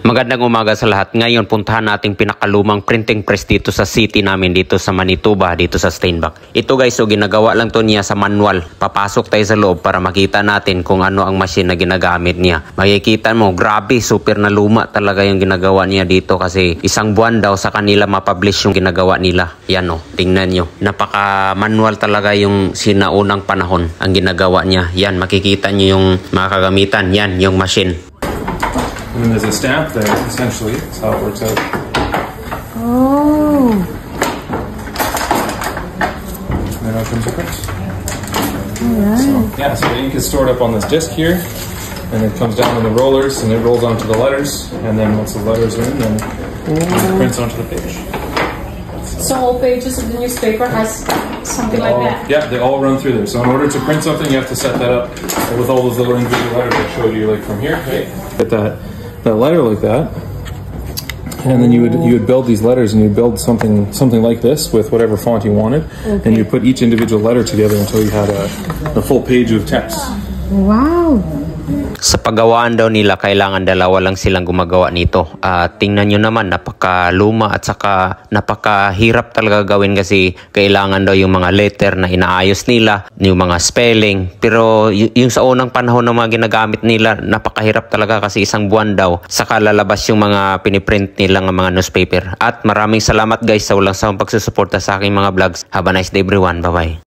Magandang umaga sa lahat. Ngayon puntahan nating pinakalumang printing press dito sa city namin dito sa Manitoba, dito sa Steinbach. Ito guys, so ginagawa lang to niya sa manual. Papasok tayo sa loob para makita natin kung ano ang machine na ginagamit niya. Makikita mo, grabe, super na luma talaga yung ginagawa niya dito kasi isang buwan daw sa kanila mapublish yung ginagawa nila. Yan o, tingnan nyo. Napaka manual talaga yung sinaunang panahon ang ginagawa niya. Yan, makikita nyo yung mga kagamitan. Yan, yung machine. And then there's a stamp there, essentially. That's how it works out. Oh. And then out comes the print. Alright. So the ink is stored up on this disc here, and it comes down in the rollers, and it rolls onto the letters, and then once the letters are in, then it prints onto the page. So all pages of the newspaper has something like that? Yeah, they all run through there. So in order to print something, you have to set that up with all those little individual letters I showed you, like from here, right? Get that letter like that, and then you would build these letters, and you'd build something like this with whatever font you wanted, and you put each individual letter together until you had a full page of text. Wow. Sa paggawaan daw nila, kailangan dalawa lang silang gumagawa nito. Tingnan nyo naman, napakaluma at saka napakahirap talaga gawin kasi kailangan daw yung mga letter na inaayos nila, yung mga spelling. Pero yung sa unang panahon na mga ginagamit nila, napakahirap talaga kasi isang buwan daw saka lalabas yung mga piniprint nilang mga newspaper. At maraming salamat guys sa walang sawang pagsusuporta sa aking mga vlogs. Have a nice day everyone. Bye-bye.